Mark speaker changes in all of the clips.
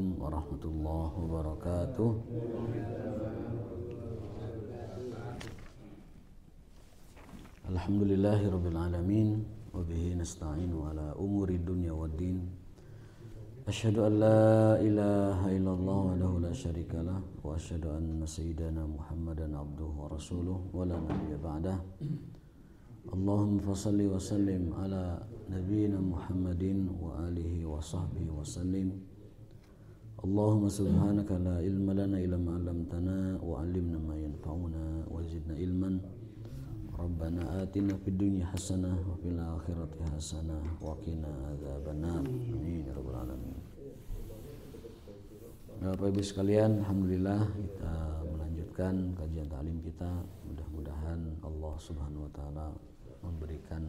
Speaker 1: Assalamualaikum warahmatullahi wabarakatuh. Alhamdulillahirabbil alamin wa bihi nasta'inu ala umuri dunya waddin. Asyhadu an la ilaha illallah wahdahu la syarikalah wa asyhadu anna sayyidana Muhammadan abduhu wa rasuluh wa la nabiyya ba'dah. Allahumma salli wa sallim ala nabiyyina Muhammadin wa alihi wa sahbihi wa sallim. Allahumma subhanaka la ilma lana illa ma 'allamtana wa 'allimna ma yanfa'una wa zidna ilman. Rabbana atina fid dunya hasanah wa fil akhirati hasanah wa qina adzabannar. Amin ya rabbal alamin. Bapak Ibu sekalian, alhamdulillah kita melanjutkan kajian ta'lim kita. Mudah-mudahan Allah Subhanahu wa taala memberikan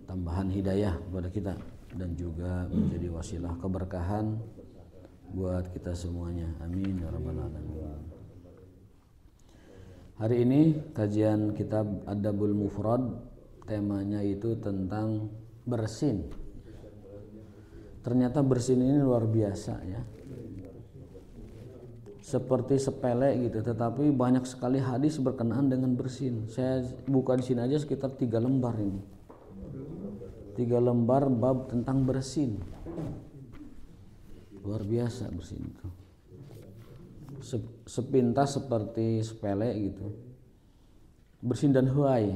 Speaker 1: tambahan hidayah kepada kita dan juga menjadi wasilah keberkahan buat kita semuanya. Amin ya rabbal alamin. Hari ini kajian kitab Adabul Mufrad, temanya itu tentang bersin. Ternyata bersin ini luar biasa ya. Seperti sepele gitu, tetapi banyak sekali hadis berkenaan dengan bersin. Saya buka di sini aja sekitar 3 lembar ini. 3 lembar bab tentang bersin. Luar biasa bersin itu. Sepintas seperti sepele gitu. Bersin dan huai.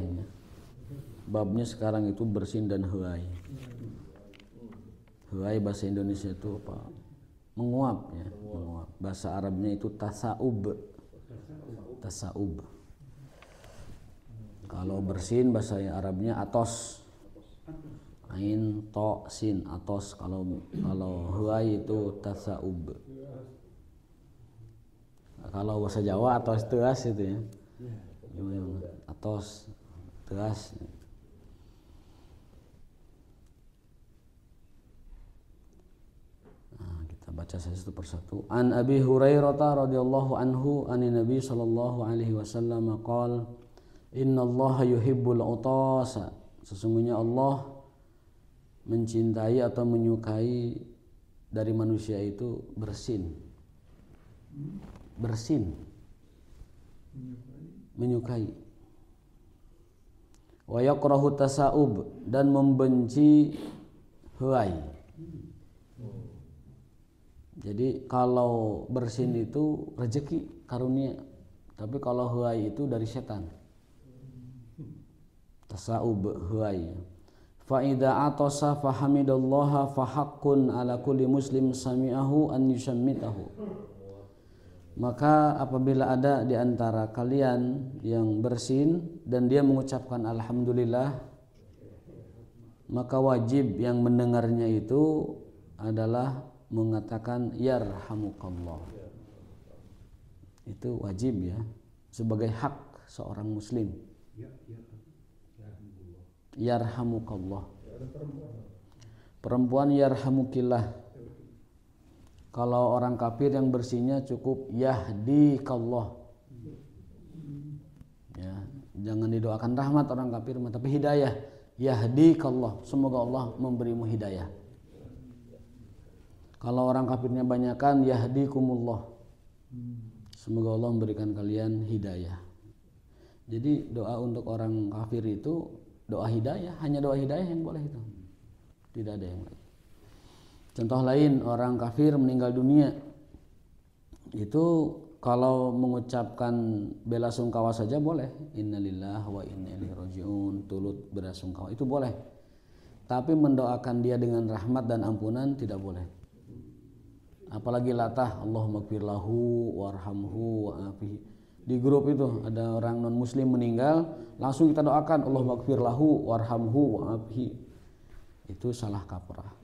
Speaker 1: Babnya sekarang itu bersin dan huai. Huai bahasa Indonesia itu apa? Menguap ya, menguap. Bahasa Arabnya itu tasaub. Tasaub. Kalau bersin bahasa Arabnya atos. Ain to sin atos. Kalau huai itu tasaub. Kalau bahasa Jawa atos teas itu ya. Atos teas. Baca satu persatu. An Abi Hurairah radhiyallahu anhu anin Nabi sallallahu alaihi wasallam qala innallaha yuhibbul utasa. Sesungguhnya Allah mencintai atau menyukai dari manusia itu bersin. Bersin. Menyukai. Wa yakrahu tasaub, dan membenci huai. Jadi kalau bersin itu rezeki karunia, tapi kalau huai itu dari setan. Tasaub huai. Fa idza atasa fa hamidallaha fa haqqun ala kulli muslim sami'ahu an yusammitahu. Maka apabila ada di antara kalian yang bersin dan dia mengucapkan alhamdulillah, maka wajib yang mendengarnya itu adalah mengatakan yarhamukallah. Itu wajib ya, sebagai hak seorang muslim. Yarhamukallah. Perempuan yarhamukillah. Kalau orang kafir yang bersihnya cukup yahdikallah. Ya, jangan didoakan rahmat orang kafir, tapi hidayah. Yahdikallah. Semoga Allah memberimu hidayah. Kalau orang kafirnya banyakan yahdikumullah. Semoga Allah memberikan kalian hidayah. Jadi doa untuk orang kafir itu doa hidayah, hanya doa hidayah yang boleh itu. Tidak ada yang lain. Contoh lain, orang kafir meninggal dunia. Itu kalau mengucapkan bela sungkawa saja boleh. Innalillahi wa inna ilaihi rajiun, turut belasungkawa itu boleh. Tapi mendoakan dia dengan rahmat dan ampunan tidak boleh. Apalagi latah Allahumma gfir lahu warhamhu wa'afihi. Di grup itu ada orang non muslim meninggal, langsung kita doakan Allahumma gfir lahu warhamhu wa'afihi. Itu salah kaprah.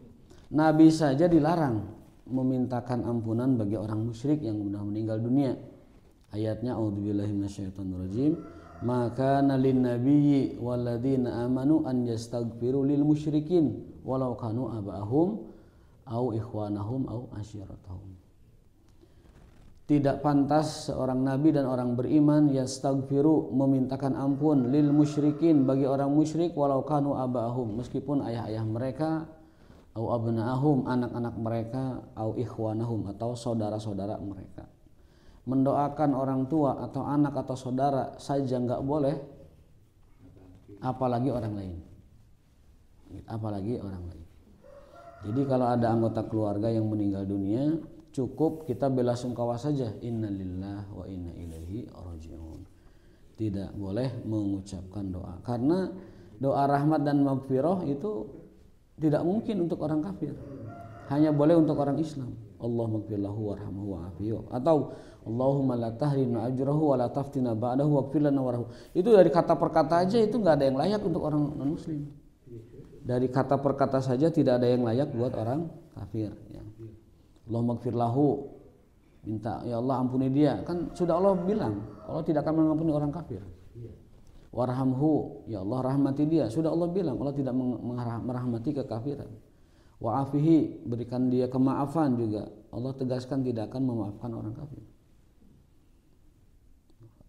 Speaker 1: Nabi saja dilarang memintakan ampunan bagi orang musyrik yang sudah meninggal dunia. Ayatnya a'udzubillahi minasyaitonirrajim. Maka nalin nabiyyi walladzina amanu an yastaghfiru lil musyrikin walau kanu aba'ahum au ikhwanahum au asyiratahum. Tidak pantas seorang nabi dan orang beriman yastaghfiru, memintakan ampun, lil musyrikin, bagi orang musyrik, walau kanu abahum, meskipun ayah-ayah mereka au abnaahum, anak-anak mereka, au ikhwanahum, atau saudara-saudara mereka. Mendoakan orang tua atau anak atau saudara saja enggak boleh, apalagi orang lain. Apalagi orang lain. Jadi kalau ada anggota keluarga yang meninggal dunia, cukup kita belasungkawa saja, innalillahi wa inna ilaihi raji'un. Tidak boleh mengucapkan doa, karena doa rahmat dan maghfirah itu tidak mungkin untuk orang kafir, hanya boleh untuk orang Islam. Allahumma ighfir lahu warhamhu wa'afihi, atau Allahumma la tahrimna ajrahu wa la taftina ba'dahu waghfir lana warhamhu. Itu dari kata per kata aja itu nggak ada yang layak untuk orang non muslim. Dari kata per kata saja tidak ada yang layak buat orang kafir ya. Allahumma ighfir lahu, minta ya Allah ampuni dia, kan sudah Allah bilang Allah tidak akan mengampuni orang kafir. Warhamhu, ya Allah rahmati dia, sudah Allah bilang Allah tidak merahmati kekafiran. Wa'afihi, berikan dia kemaafan juga, Allah tegaskan tidak akan memaafkan orang kafir.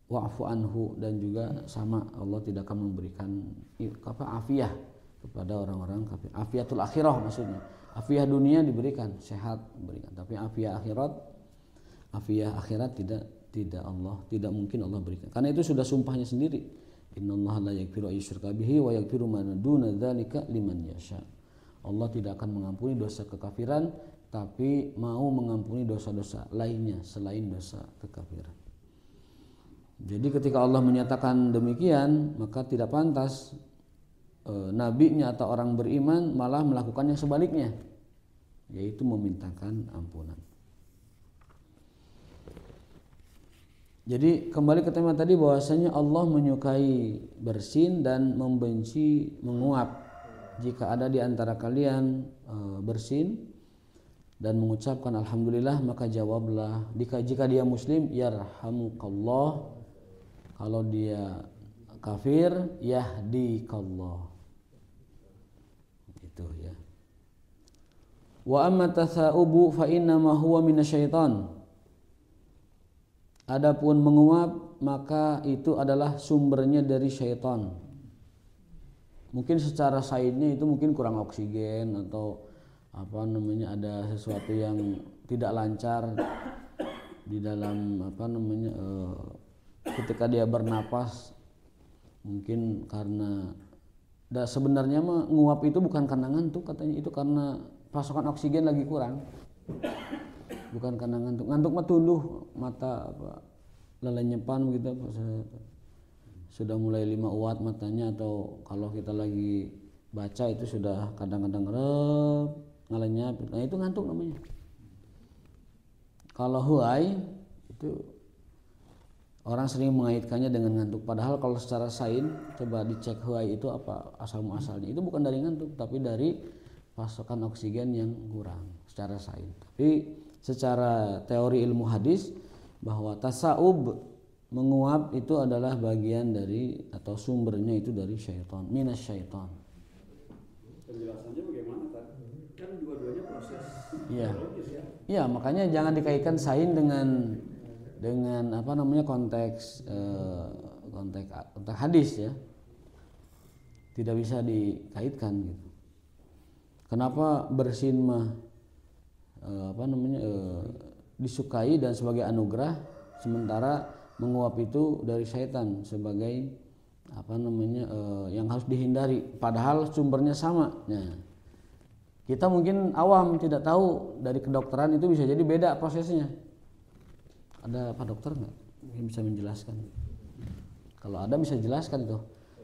Speaker 1: Wa'fu anhu, dan juga sama, Allah tidak akan memberikan afiyah kepada orang-orang kafir. Afiyatul akhirah maksudnya, afiyah dunia diberikan, sehat diberikan, tapi afiyah akhirat tidak Allah, tidak mungkin Allah berikan. Karena itu sudah sumpahnya sendiri. Innallaha la yaghfiru ayyushraka bihi wa yaghfiru ma duna dzalika liman yasha. Allah tidak akan mengampuni dosa kekafiran, tapi mau mengampuni dosa-dosa lainnya selain dosa kekafiran. Jadi ketika Allah menyatakan demikian, maka tidak pantas nabinya atau orang beriman malah melakukan yang sebaliknya, yaitu memintakan ampunan. Jadi kembali ke tema tadi, bahwasanya Allah menyukai bersin dan membenci menguap. Jika ada di antara kalian bersin dan mengucapkan alhamdulillah, maka jawablah, jika dia muslim, yarhamukallah. Kalau dia kafir, yahdikallah. Itu ya. Wa amma tatha'ubu fa inna ma huwa minasyaitan. Adapun menguap, maka itu adalah sumbernya dari syaitan. Mungkin secara sainsnya itu mungkin kurang oksigen atau ada sesuatu yang tidak lancar di dalam ketika dia bernapas, mungkin karena sebenarnya mah nguap itu bukan karena ngantuk, katanya itu karena pasokan oksigen lagi kurang. Bukan karena ngantuk. Ngantuk mah tunduh mata lelenyepan gitu, sudah mulai 5 uat matanya, atau kalau kita lagi baca itu sudah kadang-kadang ngalenyap. Nah itu ngantuk namanya. Kalau huai itu orang sering mengaitkannya dengan ngantuk, padahal kalau secara sains coba dicek huai itu apa asal muasalnya, itu bukan dari ngantuk tapi dari pasokan oksigen yang kurang secara sains. Tapi secara teori ilmu hadis, bahwa tasa'ub, menguap, itu adalah bagian dari atau sumbernya itu dari syaitan, minas syaitan.
Speaker 2: Penjelasannya bagaimana Pak? Kan dua-duanya proses.
Speaker 1: Iya. Iya, makanya jangan dikaitkan sains dengan konteks hadis ya. Tidak bisa dikaitkan gitu. Kenapa bersin mah disukai dan sebagai anugerah, sementara menguap itu dari syaitan sebagai yang harus dihindari, padahal sumbernya sama. Nah, kita mungkin awam tidak tahu, dari kedokteran itu bisa jadi beda prosesnya. Ada Pak Dokter nggak yang bisa menjelaskan? Kalau ada bisa jelaskan itu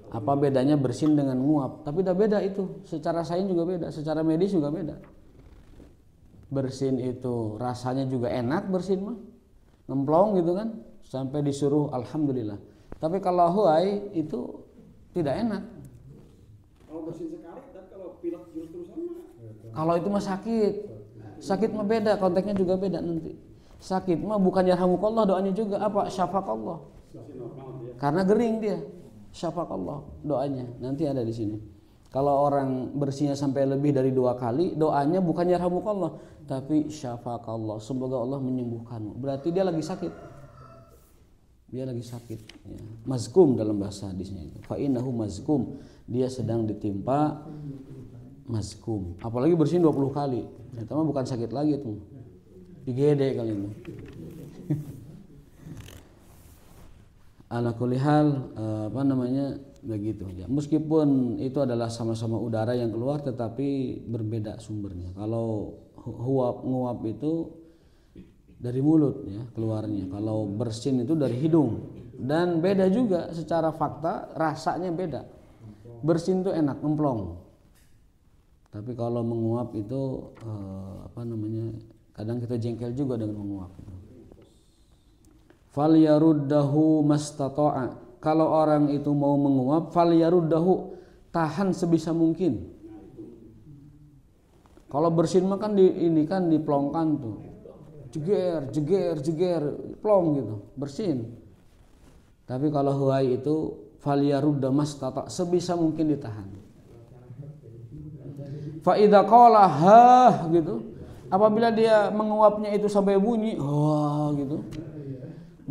Speaker 1: apa bedanya bersin dengan nguap. Tapi udah beda itu, secara sains juga beda, secara medis juga beda. Bersin itu rasanya juga enak, bersin mah ngemplong gitu kan, sampai disuruh alhamdulillah. Tapi kalau huai itu tidak enak.
Speaker 2: Kalau bersin sekali, dan kalau pilek terus-terusan mah.
Speaker 1: Kalau itu mah sakit mah beda, konteksnya juga beda nanti. Sakit mah bukan yarhamukallah, doanya juga apa? Syafaqallah. Karena gering dia, syafaqallah doanya nanti ada di sini. Kalau orang bersinnya sampai lebih dari 2 kali, doanya bukan yarhamukallah, tapi syafaqallah, semoga Allah menyembuhkanmu. Berarti dia lagi sakit. Dia lagi sakit ya. Mazkum dalam bahasa hadisnya itu. Fa innahu mazkum, dia sedang ditimpa mazkum. Apalagi bersin 20 kali. Itu mah bukan sakit lagi tuh. IGD kali itu. Ala kulli hal begitu ya. Meskipun itu adalah sama-sama udara yang keluar tetapi berbeda sumbernya. Kalau nguap itu dari mulut ya keluarnya. Kalau bersin itu dari hidung. Dan beda juga secara fakta rasanya beda. Bersin itu enak, emplong. Tapi kalau menguap itu kadang kita jengkel juga dengan menguap. Fal yaruddahu mastata'a. Kalau orang itu mau menguap, fal yaruddahu, tahan sebisa mungkin. Kalau bersin mah kan diplongkan tuh. Jeger, plong gitu, bersin. Tapi kalau huai itu fal yarudda mastata', sebisa mungkin ditahan. Fa idza qala ha gitu. Apabila dia menguapnya itu sampai bunyi, gitu.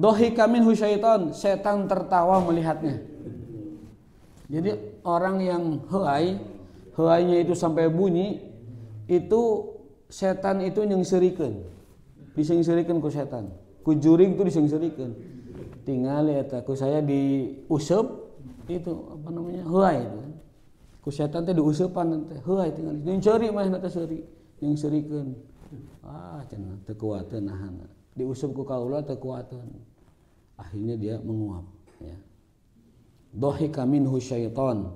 Speaker 1: Dohika minhu syaitan, setan tertawa melihatnya. Jadi orang yang huainya itu sampai bunyi, itu setan itu nyengsirikeun. Disengsirikeun ku setan. Ku juring itu disengsirikeun. Tinggal eta ku saya diuseup itu huai itu. Ku setan teh diuseupan teh huai tinggal. Jeung ceuri mah teh seuri, nyengsirikeun. Cenah teu kuateun nahan. Diuseup ku kaula teu kuateun. Akhirnya dia menguap ya. Dohika minhu syaitan.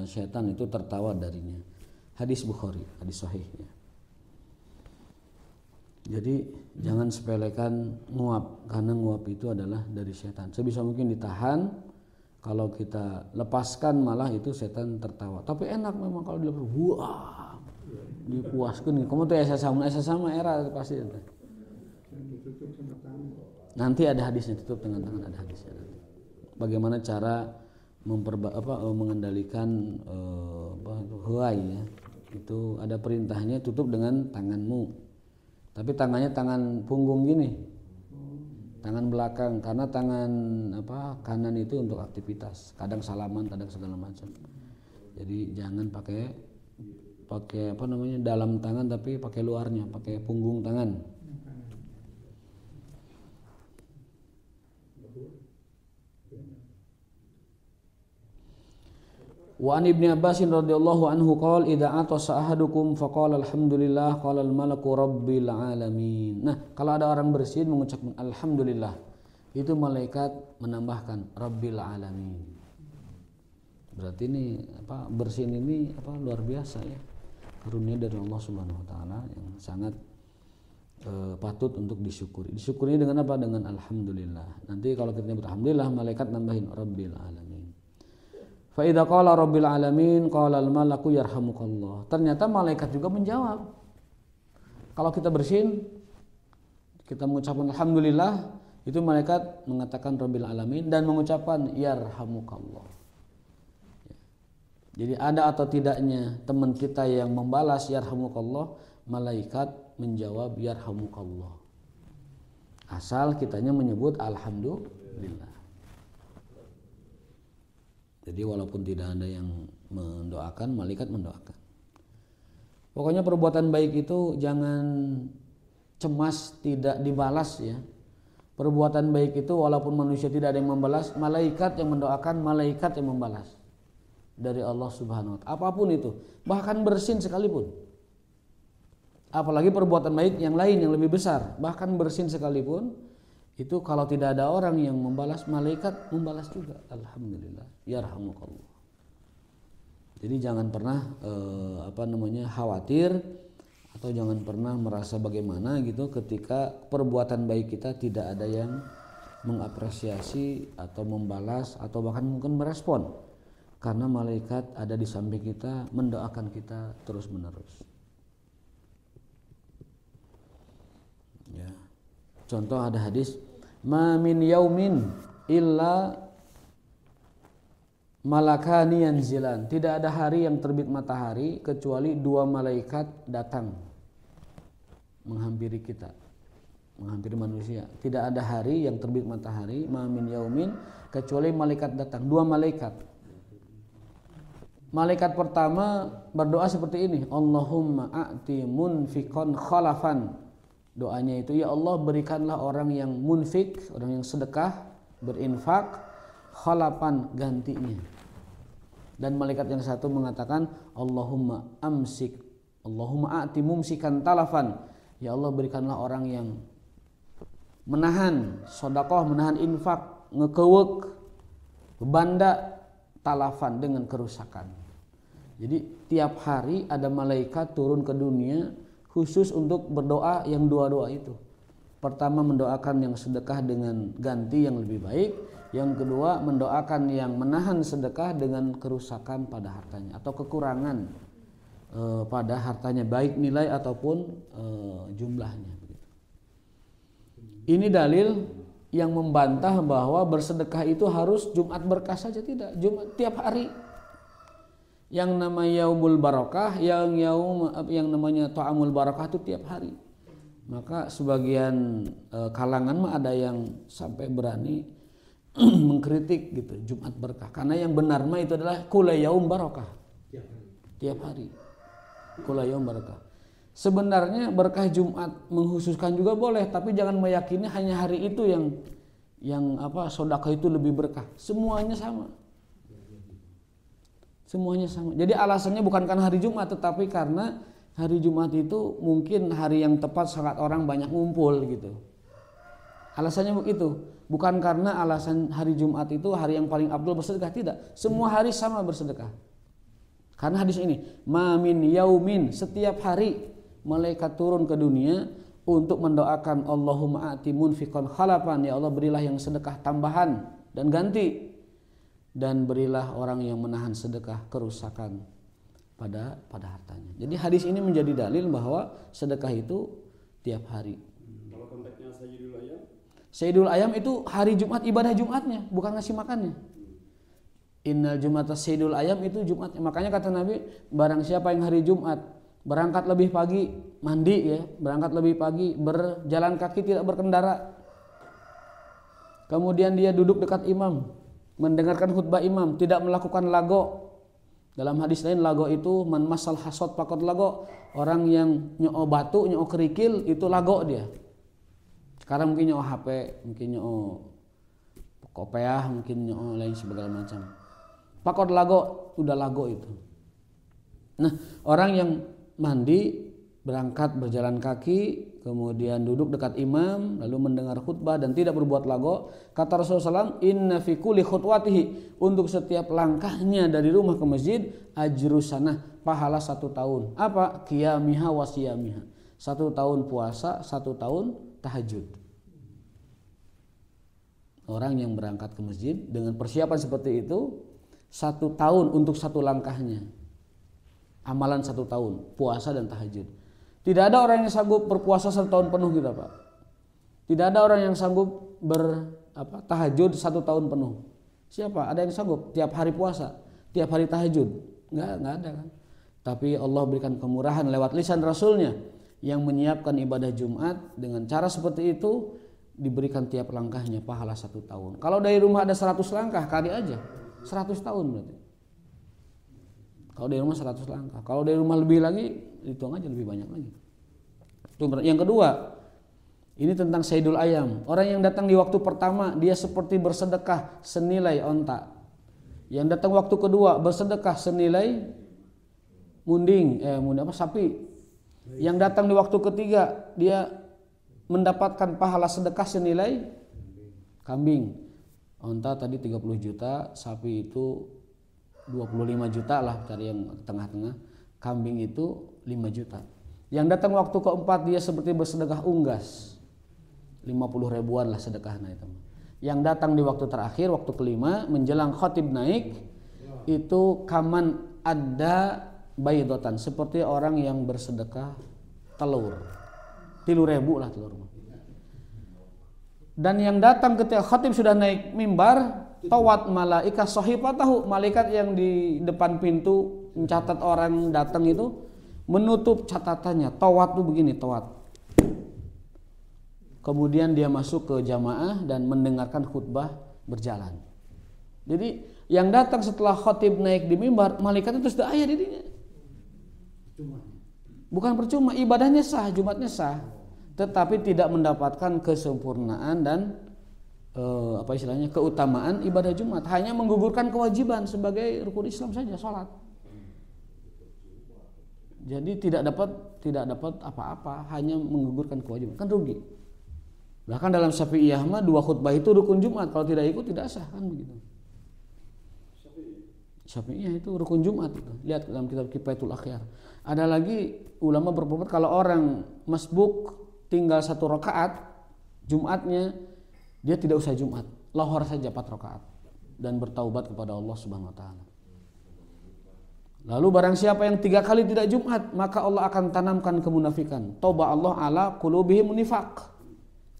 Speaker 1: Syaitan itu tertawa darinya. Hadis Bukhari, hadis sahih ya. Jadi jangan sepelekan nguap, karena nguap itu adalah dari syaitan. Sebisa mungkin ditahan. Kalau kita lepaskan malah itu setan tertawa. Tapi enak memang kalau dilepas, wah, dipuaskan. Kamu tuh asa sama era pasti. Nanti ada hadisnya, tutup dengan tangan, ada hadisnya. Bagaimana cara mengendalikan huai ya. Itu ada perintahnya, tutup dengan tanganmu. Tapi tangannya tangan punggung gini. Tangan belakang, karena tangan kanan itu untuk aktivitas. Kadang salaman, kadang segala macam. Jadi jangan pakai dalam tangan, tapi pakai luarnya, pakai punggung tangan. Wa an Ibnu Abbas radhiyallahu anhu qala idza atasa ahadukum faqala alhamdulillah qala al malaku rabbil alamin. Nah, kalau ada orang bersin mengucapkan alhamdulillah, itu malaikat menambahkan rabbil alamin. Berarti ini bersin ini luar biasa ya. Karunia dari Allah Subhanahu wa taala yang sangat patut untuk disyukuri. Disyukurinya dengan apa? Dengan alhamdulillah. Nanti kalau kita nyebut alhamdulillah, malaikat nambahin rabbil alamin. Fa idza qala rabbil alamin qala al malaku yarhamukallah. Ternyata malaikat juga menjawab. Kalau kita bersin, kita mengucapkan alhamdulillah, itu malaikat mengatakan rabbil alamin dan mengucapkan yarhamukallah. Jadi ada atau tidaknya teman kita yang membalas yarhamukallah, malaikat menjawab yarhamukallah. Asal kitanya menyebut alhamdulillah. Jadi walaupun tidak ada yang mendoakan, malaikat mendoakan. Pokoknya perbuatan baik itu jangan cemas tidak dibalas ya. Perbuatan baik itu walaupun manusia tidak ada yang membalas, malaikat yang mendoakan, malaikat yang membalas dari Allah Subhanahu wa taala. Apapun itu, bahkan bersin sekalipun. Apalagi perbuatan baik yang lain yang lebih besar, bahkan bersin sekalipun, itu kalau tidak ada orang yang membalas, malaikat membalas juga. Alhamdulillah, yarhamukallah. Jadi jangan pernah khawatir atau jangan pernah merasa bagaimana gitu ketika perbuatan baik kita tidak ada yang mengapresiasi atau membalas atau bahkan mungkin merespon. Karena malaikat ada di samping kita, mendoakan kita terus-menerus. Ya. Contoh ada hadis, ma min yaumin illa malakani yanzilan. Tidak ada hari yang terbit matahari kecuali dua malaikat datang menghampiri kita, menghampiri manusia. Tidak ada hari yang terbit matahari, ma min yaumin, kecuali malaikat datang, dua malaikat. Malaikat pertama berdoa seperti ini, Allahumma a'ti munfiqan khalafan. Doanya itu, ya Allah berikanlah orang yang munfik, orang yang sedekah, berinfak, khalafan gantinya. Dan malaikat yang satu mengatakan, Allahumma a'ti mumsikan talafan. Ya Allah berikanlah orang yang menahan sedekah, menahan infak, ngekewek, banda talafan dengan kerusakan. Jadi tiap hari ada malaikat turun ke dunia khusus untuk berdoa yang dua-doa itu. Pertama mendoakan yang sedekah dengan ganti yang lebih baik. Yang kedua mendoakan yang menahan sedekah dengan kerusakan pada hartanya atau kekurangan pada hartanya, baik nilai ataupun jumlahnya. Ini dalil yang membantah bahwa bersedekah itu harus Jumat berkah saja, tidak. Jumat tiap hari. Yang namanya yaumul barakah, yang namanya ta'amul barakah itu tiap hari. Maka sebagian kalangan mah ada yang sampai berani mengkritik gitu Jumat berkah. Karena yang benar mah itu adalah kula yaum barakah. Tiap hari. Kula yaum barakah. Sebenarnya berkah Jumat menghususkan juga boleh, tapi jangan meyakini hanya hari itu yang sedekah itu lebih berkah. Semuanya sama. Semuanya sama. Jadi alasannya bukan karena hari Jumat, tetapi karena hari Jumat itu mungkin hari yang tepat saat orang banyak ngumpul gitu. Alasannya begitu. Bukan karena alasan hari Jumat itu hari yang paling abdul bersedekah, tidak. Semua hari sama bersedekah. Karena hadis ini, ma min yaumin, setiap hari malaikat turun ke dunia untuk mendoakan Allahumma a'ti munfiqan khalafan, ya Allah berilah yang sedekah tambahan dan ganti, dan berilah orang yang menahan sedekah kerusakan pada hartanya. Jadi hadis ini menjadi dalil bahwa sedekah itu tiap hari.
Speaker 2: Kalau konteksnya Sayyidul Ayam?
Speaker 1: Sayyidul Ayam itu hari Jumat, ibadah Jumatnya, bukan ngasih makannya. Innal Jumata Sayyidul Ayam itu Jumat. Makanya kata Nabi, barang siapa yang hari Jumat berangkat lebih pagi, mandi ya, berangkat lebih pagi, berjalan kaki tidak berkendara. Kemudian dia duduk dekat imam, mendengarkan khutbah imam, tidak melakukan lago. Dalam hadis lain lago itu man masal hasad pakot lago, orang yang nyoo batu, nyoo kerikil itu lago dia. Sekarang mungkin nyoo HP, mungkin nyoo kopiah, mungkin nyoo lain segala macam. Pakot lago, udah lago itu. Nah, orang yang mandi, berangkat berjalan kaki, kemudian duduk dekat imam, lalu mendengar khutbah dan tidak berbuat lago, kata Rasulullah SAW, inna fi kulli khutwatihi, untuk setiap langkahnya dari rumah ke masjid, ajru sanah, pahala 1 tahun. Apa? Qiyamiha wa siyamiha. 1 tahun puasa, 1 tahun tahajud. Orang yang berangkat ke masjid dengan persiapan seperti itu, 1 tahun untuk 1 langkahnya. Amalan 1 tahun, puasa dan tahajud. Tidak ada orang yang sanggup berpuasa 1 tahun penuh kita, Pak. Tidak ada orang yang sanggup tahajud 1 tahun penuh. Siapa? Ada yang sanggup tiap hari puasa, tiap hari tahajud? Enggak ada kan. Tapi Allah berikan kemurahan lewat lisan Rasulnya yang menyiapkan ibadah Jumat dengan cara seperti itu, diberikan tiap langkahnya pahala 1 tahun. Kalau dari rumah ada 100 langkah, kali aja 100 tahun berarti. Kalau dari rumah 100 langkah. Kalau dari rumah lebih lagi, hitung aja lebih banyak lagi. Yang kedua, ini tentang Sayyidul Ayam. Orang yang datang di waktu pertama, dia seperti bersedekah senilai onta. Yang datang waktu kedua, bersedekah senilai sapi. Yang datang di waktu ketiga, dia mendapatkan pahala sedekah senilai kambing. Onta tadi 30 juta, sapi itu 25 juta lah, cari yang tengah-tengah. Kambing itu 5 juta. Yang datang waktu keempat, dia seperti bersedekah unggas, 50 ribuan lah sedekahnya itu. Yang datang di waktu terakhir, waktu kelima, menjelang khatib naik, itu kaman ada baydotan, seperti orang yang bersedekah telur 3.000 lah telur. Dan yang datang ketika khatib sudah naik mimbar, tawat malaika sahifatahu, malaikat yang di depan pintu mencatat orang datang itu menutup catatannya. Tawat itu begini, tawat. Kemudian dia masuk ke jamaah dan mendengarkan khutbah berjalan. Jadi yang datang setelah khatib naik di mimbar, malaikat itu sudah aya di dinya. Bukan percuma, ibadahnya sah, Jumatnya sah, tetapi tidak mendapatkan kesempurnaan dan keutamaan ibadah Jumat. Hanya menggugurkan kewajiban sebagai rukun Islam saja, sholat. Jadi tidak dapat apa-apa, hanya menggugurkan kewajiban, kan rugi. Bahkan dalam Syafi'iyah mah 2 khutbah itu rukun Jumat, kalau tidak ikut tidak sah, kan begitu. Syafi'iyah itu rukun Jumat itu. Lihat dalam kitab Kifayatul Akhyar. Ada lagi ulama berpendapat kalau orang masbuk tinggal 1 rakaat Jumatnya, dia tidak usah Jumat, lohor saja 4 rakaat dan bertaubat kepada Allah Subhanahu wa taala. Lalu barang siapa yang 3 kali tidak Jumat, maka Allah akan tanamkan kemunafikan. Toba Allah ala qulubihim nifaq.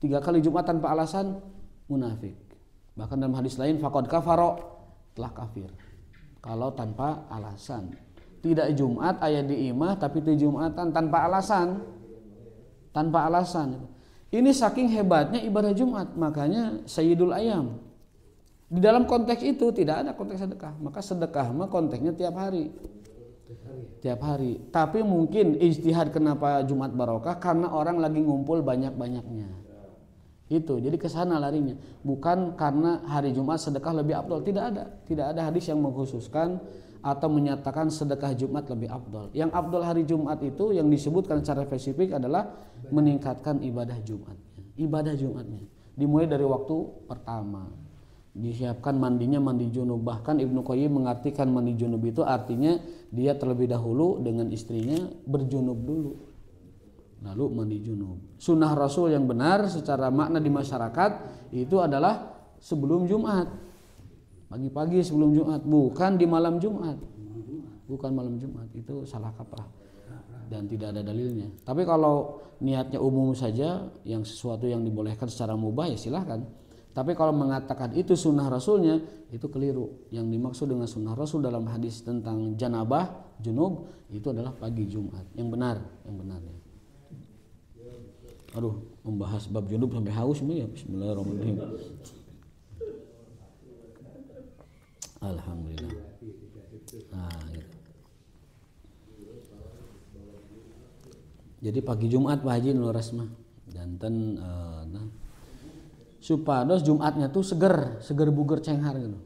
Speaker 1: 3 kali Jumat tanpa alasan, munafik. Bahkan dalam hadis lain faqad kafara, telah kafir. Kalau tanpa alasan. Tidak Jumat ayat di imah, tapi itu Jumatan tanpa alasan. Tanpa alasan. Ini saking hebatnya ibadah Jumat, makanya Sayyidul Ayam. Di dalam konteks itu tidak ada konteks sedekah, maka sedekah mah konteksnya tiap hari. Tiap hari. Tapi mungkin ijtihad kenapa Jumat barokah, karena orang lagi ngumpul banyak-banyaknya. Itu, jadi ke sana larinya. Bukan karena hari Jumat sedekah lebih afdal, tidak ada hadis yang mengkhususkan atau menyatakan sedekah Jumat lebih afdal. Yang afdal hari Jumat itu yang disebutkan secara spesifik adalah meningkatkan ibadah Jumatnya. Ibadah Jumatnya dimulai dari waktu pertama. Disiapkan mandinya mandi junub. Bahkan Ibnu Qayyim mengartikan mandi junub itu artinya dia terlebih dahulu dengan istrinya berjunub dulu, lalu mandi junub. Sunnah Rasul yang benar secara makna di masyarakat itu adalah sebelum Jumat, pagi-pagi sebelum Jumat, bukan di malam Jumat. Bukan malam Jumat, itu salah kaprah dan tidak ada dalilnya. Tapi kalau niatnya umum saja, yang sesuatu yang dibolehkan secara mubah ya silahkan. Tapi kalau mengatakan itu sunnah Rasulnya, itu keliru. Yang dimaksud dengan sunnah Rasul dalam hadis tentang janabah, junub, itu adalah pagi Jumat. Yang benar ya. Aduh, membahas bab junub sampai haus ya. Bismillahirrahmanirrahim. Alhamdulillah. Nah, gitu. Jadi pagi Jumat Pak Haji nu rasmah janten supados Jumatnya tuh seger buger cenghar gitu.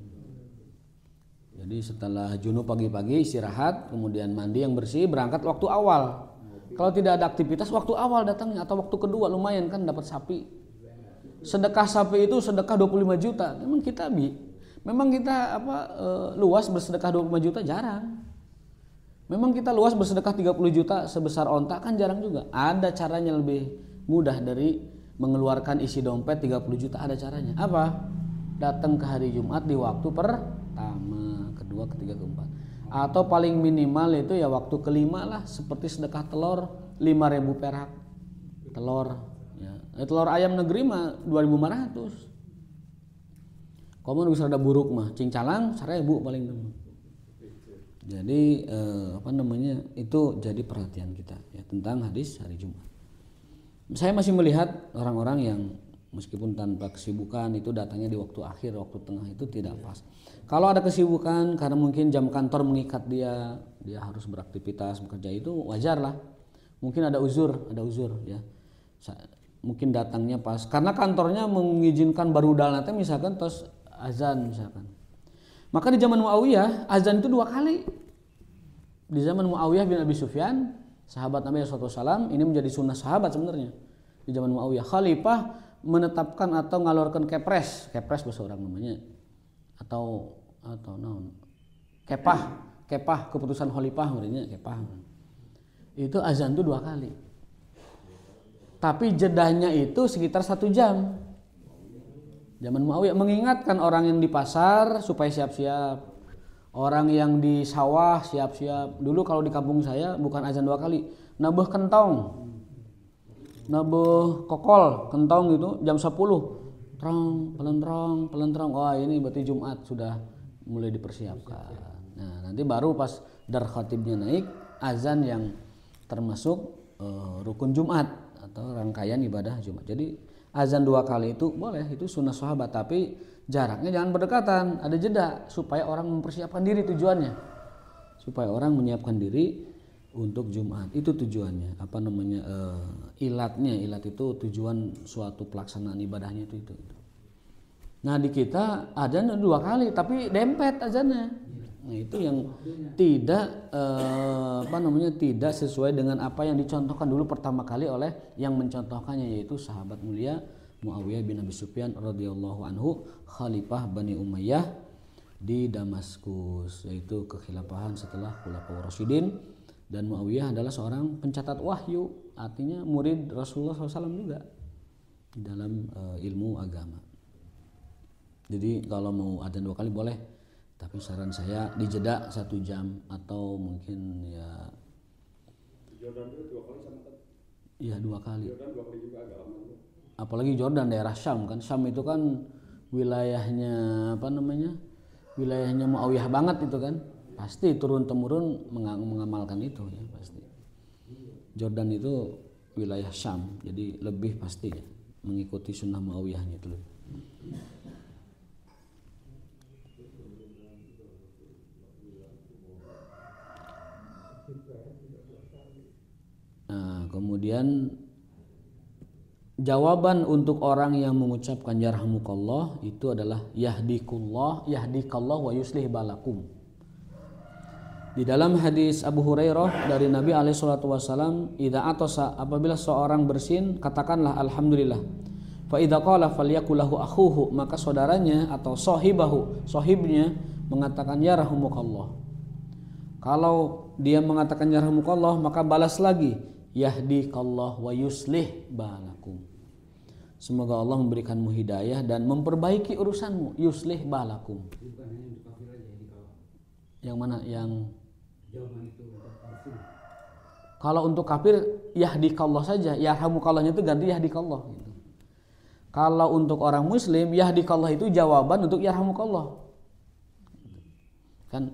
Speaker 1: Jadi setelah junub pagi-pagi istirahat, kemudian mandi yang bersih, berangkat waktu awal. Kalau tidak ada aktivitas waktu awal datangnya, atau waktu kedua lumayan kan dapat sapi. Sedekah sapi itu sedekah 25 juta. Memang kita luas bersedekah 25 juta jarang. Memang kita luas bersedekah 30 juta sebesar onta kan jarang juga. Ada caranya lebih mudah dari mengeluarkan isi dompet 30 juta, ada caranya. Apa? Datang ke hari Jumat di waktu pertama, kedua, ketiga, keempat. Atau paling minimal itu ya waktu kelima lah, seperti sedekah telur 5.000 perak. Telur ya. Telur ayam negeri mah 2.500. Komo bisa ada buruk mah, cinccalang 1.000 paling teman. Jadi itu jadi perhatian kita ya tentang hadis hari Jumat. Saya masih melihat orang-orang yang meskipun tanpa kesibukan itu datangnya di waktu akhir, waktu tengah itu tidak pas. Kalau ada kesibukan karena mungkin jam kantor mengikat dia harus beraktivitas bekerja, itu wajar lah. Mungkin ada uzur ya. Mungkin datangnya pas karena kantornya mengizinkan barudal nanti misalkan tos azan misalkan. Maka di zaman Muawiyah azan itu 2 kali. Di zaman Muawiyah bin Abi Sufyan, sahabat Nabi SAW, ini menjadi sunnah sahabat sebenarnya. Di zaman Muawiyah, khalifah menetapkan atau ngalorkan kepres bahasa orang namanya, atau naon, kepah keputusan khalifah namanya kepah. Itu azan itu 2 kali. Tapi jedahnya itu sekitar 1 jam. Zaman Muawiyah mengingatkan orang yang di pasar supaya siap-siap. Orang yang di sawah siap-siap. Dulu kalau di kampung saya bukan azan 2 kali, nabuh kentong, nabuh kokol, kentong gitu jam 10. Pelentrong. Wah ini berarti Jumat sudah mulai dipersiapkan. Nah nanti baru pas dar khatibnya naik azan yang termasuk rukun Jumat. atau rangkaian ibadah Jumat. Jadi azan 2 kali itu boleh, itu sunnah sahabat, tapi jaraknya jangan berdekatan, ada jeda supaya orang mempersiapkan diri, tujuannya supaya orang menyiapkan diri untuk Jumat. Itu tujuannya, ilat itu tujuan suatu pelaksanaan ibadahnya itu. Nah di kita azan 2 kali tapi dempet azannya. Nah itu yang tidak tidak sesuai dengan apa yang dicontohkan dulu pertama kali oleh yang mencontohkannya, yaitu sahabat mulia Muawiyah bin Abi Sufyan radhiyallahu anhu, khalifah Bani Umayyah di Damaskus, yaitu kekhilafahan setelah Khulafaur Rasyidin. Dan Muawiyah adalah seorang pencatat wahyu, artinya murid Rasulullah SAW juga di dalam ilmu agama. Jadi kalau mau adzan 2 kali boleh, tapi saran saya dijeda 1 jam atau mungkin ya.
Speaker 2: Jordan itu 2 kali sama kan?
Speaker 1: Iya 2 kali.
Speaker 2: Jordan 2 kali juga agak lama juga.
Speaker 1: Apalagi Jordan daerah Syam kan. Syam itu kan wilayahnya wilayahnya Muawiyah banget itu kan. Pasti turun temurun mengamalkan itu ya pasti. Jordan itu wilayah Syam, jadi lebih pasti ya, mengikuti sunnah Muawiyahnya itu. Nah, kemudian jawaban untuk orang yang mengucapkan yarhamukallah itu adalah yahdikallah wa yuslih balakum. Di dalam hadis Abu Hurairah dari Nabi alaihi salatu wasallam, idza atasa, apabila seorang bersin katakanlah alhamdulillah. Fa idza qala falyakul lahu akhuhu, maka saudaranya atau sahibnya mengatakan yarhamukallah. Kalau dia mengatakan yarhamukallah, maka balas lagi yahdikallah wa yuslih balakum. Semoga Allah memberikanmu hidayah dan memperbaiki urusanmu. Yuslih balakum.
Speaker 2: Bukan hanya untuk kafir aja dikawal.
Speaker 1: Yang mana yang
Speaker 2: Jawaban itu bersih.
Speaker 1: kalau untuk kafir yahdikallah saja, yarhamukallahnya itu ganti yahdikallah gitu. Kalau untuk orang muslim yahdikallah itu jawaban untuk yarhamukallah. Kan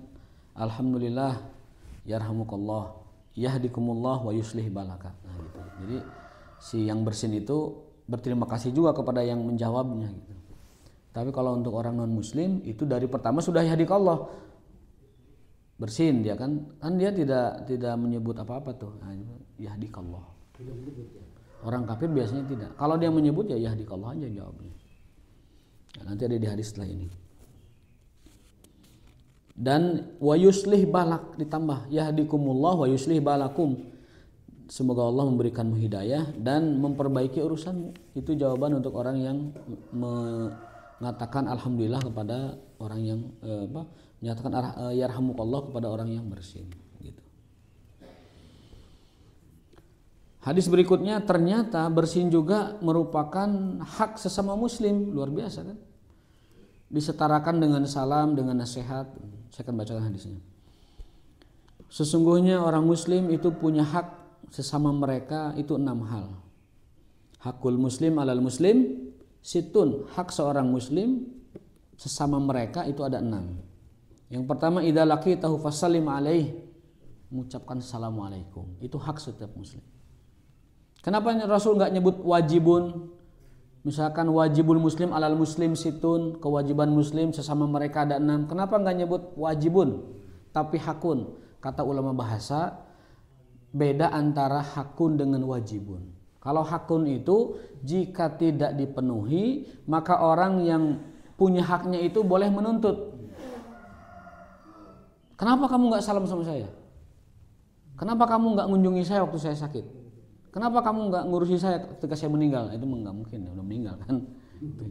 Speaker 1: alhamdulillah yarhamukallah yahdikumullah wa yuslih balaka. Nah, gitu. Jadi si yang bersin itu berterima kasih juga kepada yang menjawabnya gitu. Tapi kalau untuk orang non muslim itu dari pertama sudah yahdikallah. Bersin dia kan dia tidak menyebut apa-apa tuh. Nah, yahdikallah. Orang kafir biasanya tidak. Kalau dia menyebut ya yahdikallah aja jawabnya. Nah, nanti ada di hadis setelah ini. Dan wa yuslih balak ditambah yahdikumullah wa yuslih balakum. Semoga Allah memberikanmu hidayah dan memperbaiki urusanmu. Itu jawaban untuk orang yang mengatakan alhamdulillah kepada orang yang menyatakan yarhamukallah kepada orang yang bersin gitu. Hadis berikutnya, ternyata bersin juga merupakan hak sesama muslim, luar biasa kan? Disetarakan dengan salam, dengan nasihat. Saya akan bacakan hadisnya. Sesungguhnya orang muslim itu punya hak sesama mereka itu 6 hal. Hakul muslim alal muslim situn, hak seorang muslim sesama mereka itu ada 6. Yang pertama, idza laqitahu fasallim alaih, mengucapkan assalamualaikum. Itu hak setiap muslim. Kenapa Rasul enggak nyebut wajibun? Misalkan wajibul muslim alal muslim situn, kewajiban muslim sesama mereka ada 6. Kenapa enggak nyebut wajibun tapi hakun? Kata ulama bahasa, beda antara hakun dengan wajibun. Kalau hakun itu jika tidak dipenuhi, maka orang yang punya haknya itu boleh menuntut. Kenapa kamu nggak salam sama saya? Kenapa kamu nggak ngunjungi saya waktu saya sakit? Kenapa kamu nggak ngurusi saya ketika saya meninggal? Itu nggak mungkin, ya udah meninggal kan.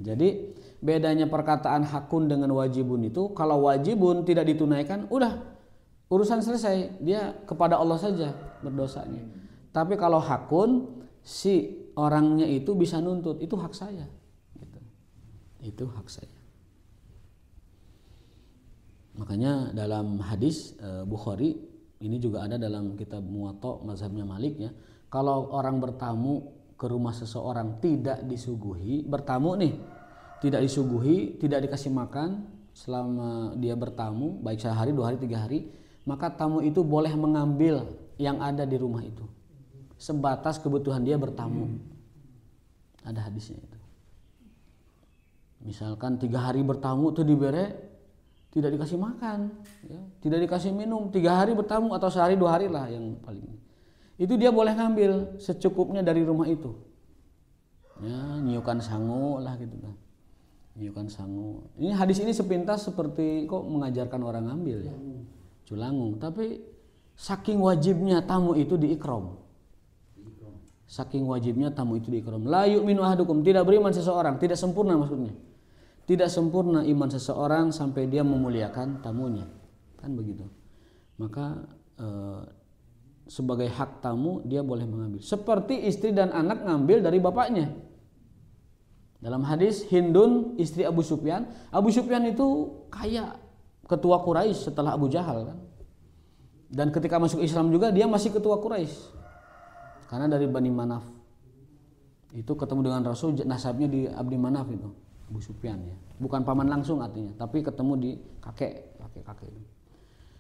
Speaker 1: Jadi bedanya perkataan hakun dengan wajibun itu, kalau wajibun tidak ditunaikan, udah urusan selesai, dia kepada Allah saja berdosanya. Tapi kalau hakun, si orangnya itu bisa nuntut, itu hak saya. Gitu. Itu hak saya. Makanya dalam hadis Bukhari, ini juga ada dalam kitab Muwatta mazhabnya Malik ya. Kalau orang bertamu ke rumah seseorang tidak disuguhi, bertamu nih, tidak disuguhi, tidak dikasih makan selama dia bertamu, baik sehari, 2 hari, 3 hari, maka tamu itu boleh mengambil yang ada di rumah itu. sebatas kebutuhan dia bertamu. Ada hadisnya itu. Misalkan 3 hari bertamu tuh dibere, tidak dikasih makan, ya, tidak dikasih minum, 3 hari bertamu atau sehari 2 hari lah yang paling. Itu dia boleh ngambil secukupnya dari rumah itu. Ya, nyukan sangu lah gitu kan. Nyukan sangu. Ini hadis ini sepintas seperti kok mengajarkan orang ngambil ya. Culangung, tapi saking wajibnya tamu itu diikram. Saking wajibnya tamu itu diikram. La yu'minu ahadukum, tidak beriman seseorang, tidak sempurna maksudnya. Tidak sempurna iman seseorang sampai dia memuliakan tamunya. Kan begitu. Maka sebagai hak tamu dia boleh mengambil. Seperti istri dan anak ngambil dari bapaknya. Dalam hadis Hindun istri Abu Sufyan. Abu Sufyan itu kaya, ketua Quraisy setelah Abu Jahal kan. Dan ketika masuk Islam juga dia masih ketua Quraisy. Karena dari Bani Manaf. Itu ketemu dengan Rasul, nasabnya di Abdi Manaf itu. Abu Sufyan ya. Bukan paman langsung artinya, tapi ketemu di kakek itu.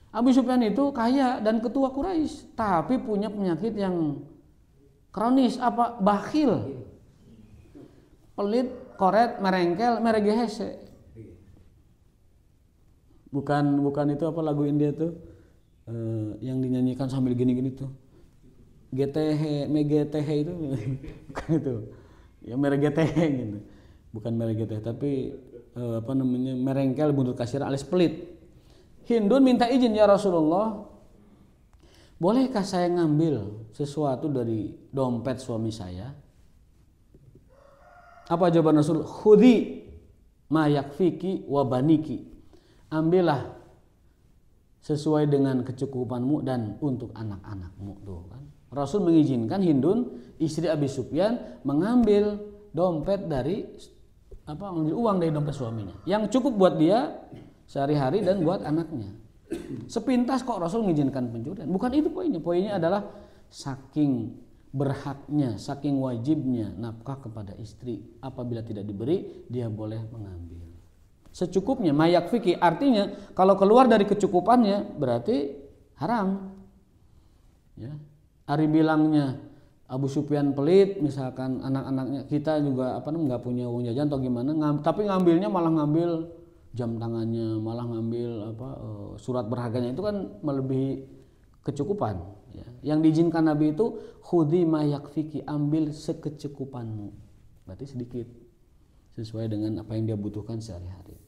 Speaker 1: Abu Sufyan itu kaya dan ketua Quraisy, tapi punya penyakit yang kronis, apa? Bakhil. Pelit, koret, merengkel, meregehese. Bukan itu apa lagu India tuh yang dinyanyikan sambil gini-gini tuh. GTH, MGTH itu bukan itu. Ya meregeteh gitu. Bukan meregeteh tapi merengkel, buntut kasir alias pelit. Hindun minta izin, ya Rasulullah, bolehkah saya ngambil sesuatu dari dompet suami saya? Apa jawaban Rasul? Khudhi ma yakfiki wa baniki. Ambillah sesuai dengan kecukupanmu dan untuk anak-anakmu. Tuh kan. Rasul mengizinkan Hindun istri Abi Sufyan mengambil dompet dari mengambil uang dari dompet suaminya yang cukup buat dia sehari-hari dan buat anaknya. Sepintas kok Rasul mengizinkan pencurian. Bukan itu poinnya. Poinnya adalah saking berhaknya, saking wajibnya nafkah kepada istri. Apabila tidak diberi, dia boleh mengambil secukupnya. Mayak fikih artinya kalau keluar dari kecukupannya berarti haram. Ya. Ari bilangnya Abu Sufyan pelit, misalkan anak-anaknya kita juga nggak punya uang jajan atau gimana, tapi ngambilnya malah ngambil jam tangannya, malah ngambil surat berharganya, itu kan melebihi kecukupan. Ya. Yang diizinkan Nabi itu khudhi ma yakfiki, ambil sekecukupanmu, berarti sedikit sesuai dengan apa yang dia butuhkan sehari-hari.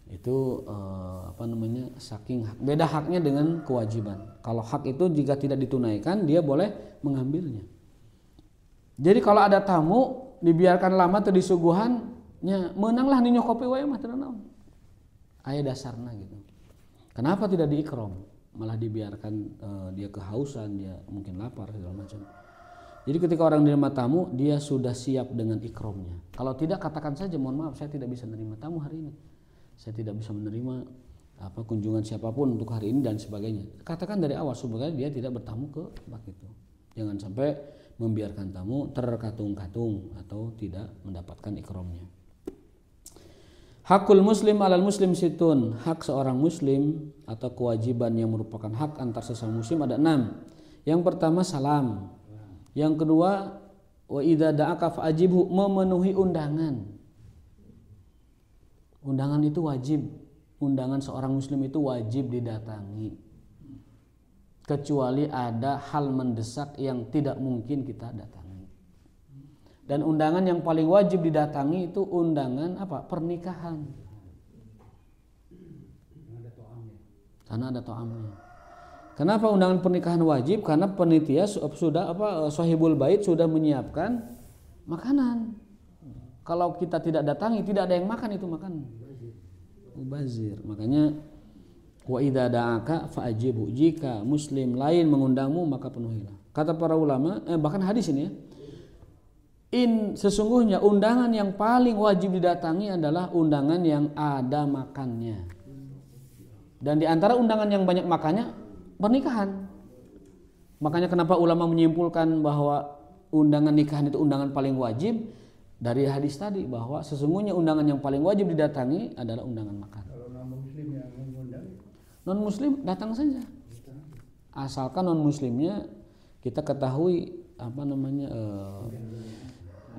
Speaker 1: Itu saking hak. Beda haknya dengan kewajiban. Kalau hak itu jika tidak ditunaikan dia boleh mengambilnya. Jadi kalau ada tamu dibiarkan lama teu disuguhannya, menanglah ninyo kopi wae mah teu naon. Aya dasarna gitu. Kenapa tidak diikram? Malah dibiarkan dia kehausan, dia mungkin lapar segala macam. Jadi ketika orang menerima tamu, dia sudah siap dengan ikramnya. Kalau tidak, katakan saja, mohon maaf saya tidak bisa menerima tamu hari ini. Saya tidak bisa menerima kunjungan siapapun untuk hari ini dan sebagainya. Katakan dari awal supaya dia tidak bertamu ke tempat itu. Jangan sampai membiarkan tamu terkatung-katung atau tidak mendapatkan ikramnya. Hakul muslim alal muslim situn. Hak seorang muslim atau kewajiban yang merupakan hak antar sesama muslim ada 6. Yang pertama salam. Yang kedua wa idza da'aka fa'ajibhu, memenuhi undangan. Undangan itu wajib. Undangan seorang muslim itu wajib didatangi. Kecuali ada hal mendesak yang tidak mungkin kita datangi. Dan undangan yang paling wajib didatangi itu undangan pernikahan. Karena ada to'amnya. Kenapa undangan pernikahan wajib? Karena panitia sudah sahibul bait sudah menyiapkan makanan. Kalau kita tidak datangi, tidak ada yang makan itu makanan. Mubazir. Makanya wa idza da'aka fa'ajibu. Jika muslim lain mengundangmu maka penuhilah. Kata para ulama, bahkan hadis ini ya. Sesungguhnya undangan yang paling wajib didatangi adalah undangan yang ada makannya. Dan di antara undangan yang banyak makannya pernikahan. Makanya kenapa ulama menyimpulkan bahwa undangan nikahan itu undangan paling wajib dari hadis tadi, bahwa sesungguhnya undangan yang paling wajib didatangi adalah undangan makan.
Speaker 2: Kalau non-muslim yang mengundang,
Speaker 1: non-muslim datang saja. Asalkan non-muslimnya kita ketahui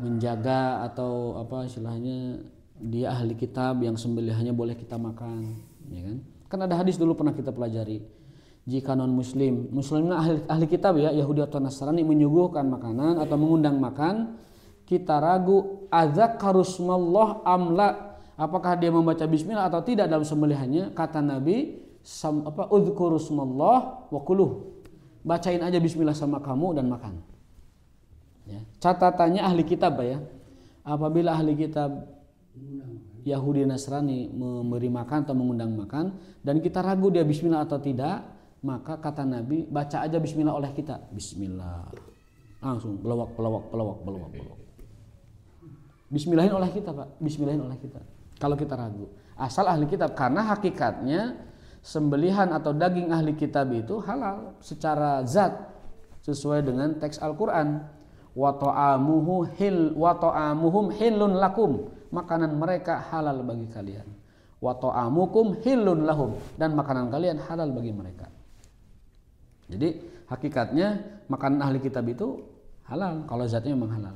Speaker 1: menjaga atau istilahnya dia ahli kitab yang sembelihannya boleh kita makan, ya kan? Kan ada hadis dulu pernah kita pelajari, jika non muslimnya ahli kitab ya, Yahudi atau Nasrani menyuguhkan makanan atau mengundang makan, kita ragu adzkarusmallah amla, apakah dia membaca bismillah atau tidak dalam sembelihannya, kata Nabi udzkurusmallah wa kuluh, bacain aja bismillah sama kamu dan makan. Ya. Catatannya ahli kitab ya, apabila ahli kitab Yahudi Nasrani memberi makan atau mengundang makan dan kita ragu dia bismillah atau tidak, maka kata Nabi baca aja bismillah oleh kita, bismillah, langsung pelawak. Bismillahin oleh kita Pak, bismillahin oleh kita kalau kita ragu, asal ahli kitab, karena hakikatnya sembelihan atau daging ahli kitab itu halal secara zat sesuai dengan teks Al-Quran. Wa ta'amuhum hillun lakum, makanan mereka halal bagi kalian. Wa ta'amukum hillun lahum, dan makanan kalian halal bagi mereka. Jadi hakikatnya makanan ahli kitab itu halal kalau zatnya memang halal.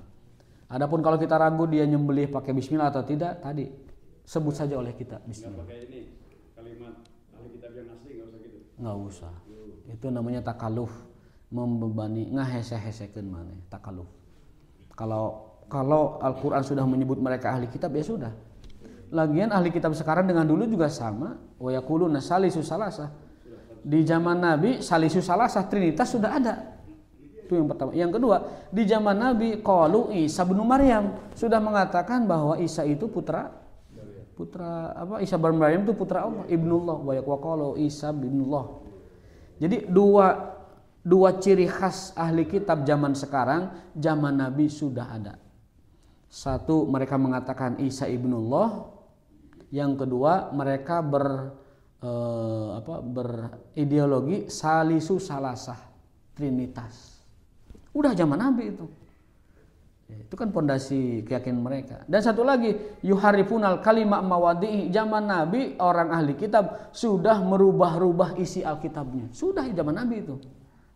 Speaker 1: Adapun kalau kita ragu dia nyembelih pakai bismillah atau tidak, tadi sebut saja oleh kita bismillah.
Speaker 2: Nggak pakai ini kalimat ahli kitab yang asli, nggak usah gitu.
Speaker 1: Nggak usah. Itu namanya takaluf, membebani, ngahese-hesekeun maneh, takaluf. Kalau Al-Qur'an sudah menyebut mereka ahli kitab ya sudah. Lagian ahli kitab sekarang dengan dulu juga sama, wa yaquluna salisu salasah. Di zaman Nabi salisu salasah, trinitas sudah ada. Itu yang pertama. Yang kedua, di zaman Nabi qalu Isa bin Maryam, sudah mengatakan bahwa Isa itu putra Isa bin Maryam itu putra Allah, ibnullah, wa qalu Isa binullah. Jadi dua ciri khas ahli kitab zaman sekarang, zaman Nabi sudah ada. Satu, mereka mengatakan Isa ibnullah. Yang kedua, mereka berideologi salisu salasah, trinitas. Udah zaman Nabi itu. Itu kan pondasi keyakinan mereka. Dan satu lagi, yuharifunal kalima mawadi'i, zaman Nabi orang ahli kitab sudah merubah-rubah isi Alkitabnya. Sudah zaman Nabi itu.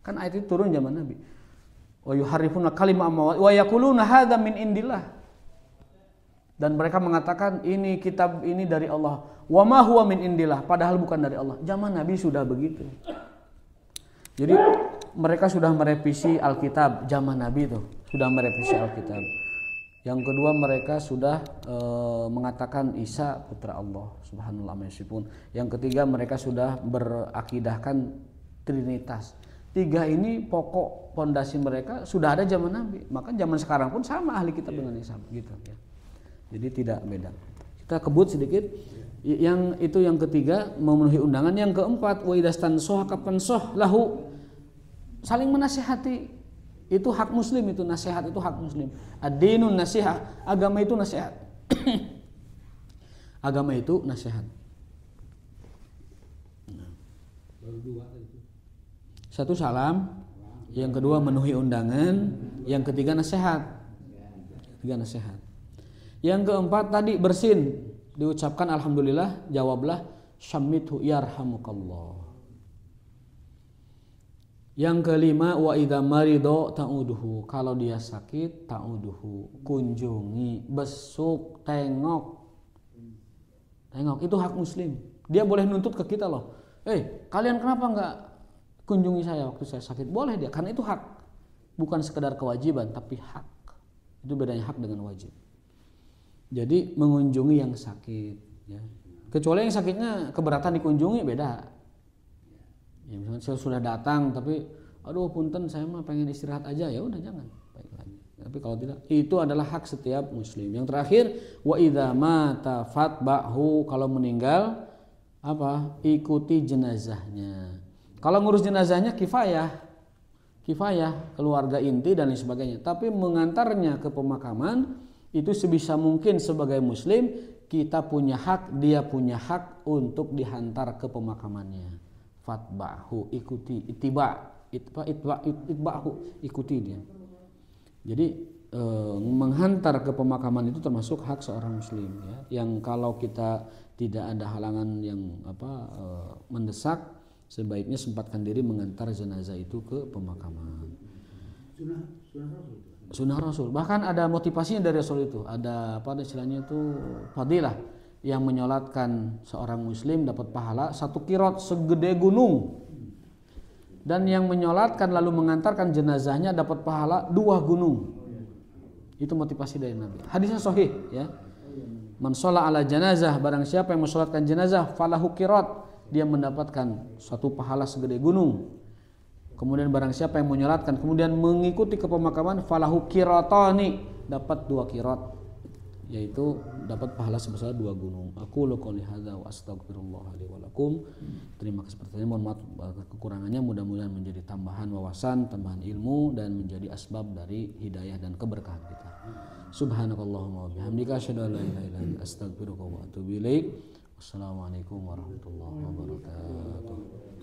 Speaker 1: Kan ayat itu turun zaman Nabi. Wa yuharifuna kalima mawadi'i wa yaquluna hadza min indillah. Dan mereka mengatakan ini kitab ini dari Allah. Wa ma huwa min indillah, padahal bukan dari Allah. Zaman Nabi sudah begitu. Jadi mereka sudah merevisi Alkitab zaman Nabi itu, sudah merevisi Alkitab. Yang kedua, mereka sudah mengatakan Isa putra Allah, subhanallah meskipun. Yang ketiga, mereka sudah berakidahkan trinitas. Tiga ini pokok pondasi mereka sudah ada zaman Nabi. Maka zaman sekarang pun sama ahli kitab dengan yang sama gitu ya. Jadi tidak beda. Kita kebut sedikit. Yang itu yang ketiga, memenuhi undangan. Yang keempat, wa idastansoh kapan soh lahu, saling menasihati. Itu hak muslim, itu nasihat itu hak muslim. Ad-dinun nasihat, agama itu nasihat. Agama itu nasihat. Satu salam, yang kedua memenuhi undangan, yang ketiga nasihat. Yang keempat tadi bersin, diucapkan alhamdulillah, jawablah syammithu yarhamukallah. Yang kelima, wa idza marido ta'uduhu, kalau dia sakit ta'uduhu, kunjungi, besuk, tengok. Itu hak muslim. Dia boleh nuntut ke kita loh. Kalian kenapa enggak kunjungi saya waktu saya sakit? Boleh dia, karena itu hak. Bukan sekedar kewajiban, tapi hak. Itu bedanya hak dengan wajib. Jadi mengunjungi yang sakit ya. Kecuali yang sakitnya keberatan dikunjungi, beda. Ya, misalnya saya sudah datang tapi aduh punten saya mah pengen istirahat aja, ya udah jangan, baik lagi. Tapi kalau tidak, itu adalah hak setiap muslim. Yang terakhir, wa idza mata fatba'hu, kalau meninggal ikuti jenazahnya. Kalau ngurus jenazahnya kifayah keluarga inti dan lain sebagainya. Tapi mengantarnya ke pemakaman itu sebisa mungkin sebagai muslim kita punya hak, dia punya hak untuk dihantar ke pemakamannya. Fatba'hu, ikuti, itba'hu, ikuti dia. Jadi menghantar ke pemakaman itu termasuk hak seorang muslim ya. Yang kalau kita tidak ada halangan yang mendesak, sebaiknya sempatkan diri mengantar jenazah itu ke pemakaman. Sunnah Rasul. Bahkan ada motivasinya dari Rasul itu. Ada apa istilahnya itu fadilah yang menyolatkan seorang muslim dapat pahala 1 qiraat segede gunung. Dan yang menyolatkan lalu mengantarkan jenazahnya dapat pahala 2 gunung. Itu motivasi dari Nabi. Hadisnya sahih ya. Man sholla ala janazah, barang siapa yang mensolatkan jenazah falahu qiraat, dia mendapatkan suatu pahala segede gunung. Kemudian barang siapa yang menyolatkan kemudian mengikuti ke pemakaman falahu qiratani, dapat 2 qiraat, yaitu dapat pahala sebesar 2 gunung. Aku qouli hadza wa astaghfirullah li wa lakum. Terima kasih pertanyaannya, mohon maaf kekurangannya, mudah-mudahan menjadi tambahan wawasan, tambahan ilmu dan menjadi asbab dari hidayah dan keberkahan kita. Subhanakallahumma wa bihamdika asyhadu an la ilaha illa anta astaghfiruka wa atubu ilaik. Wassalamualaikum warahmatullahi wabarakatuh.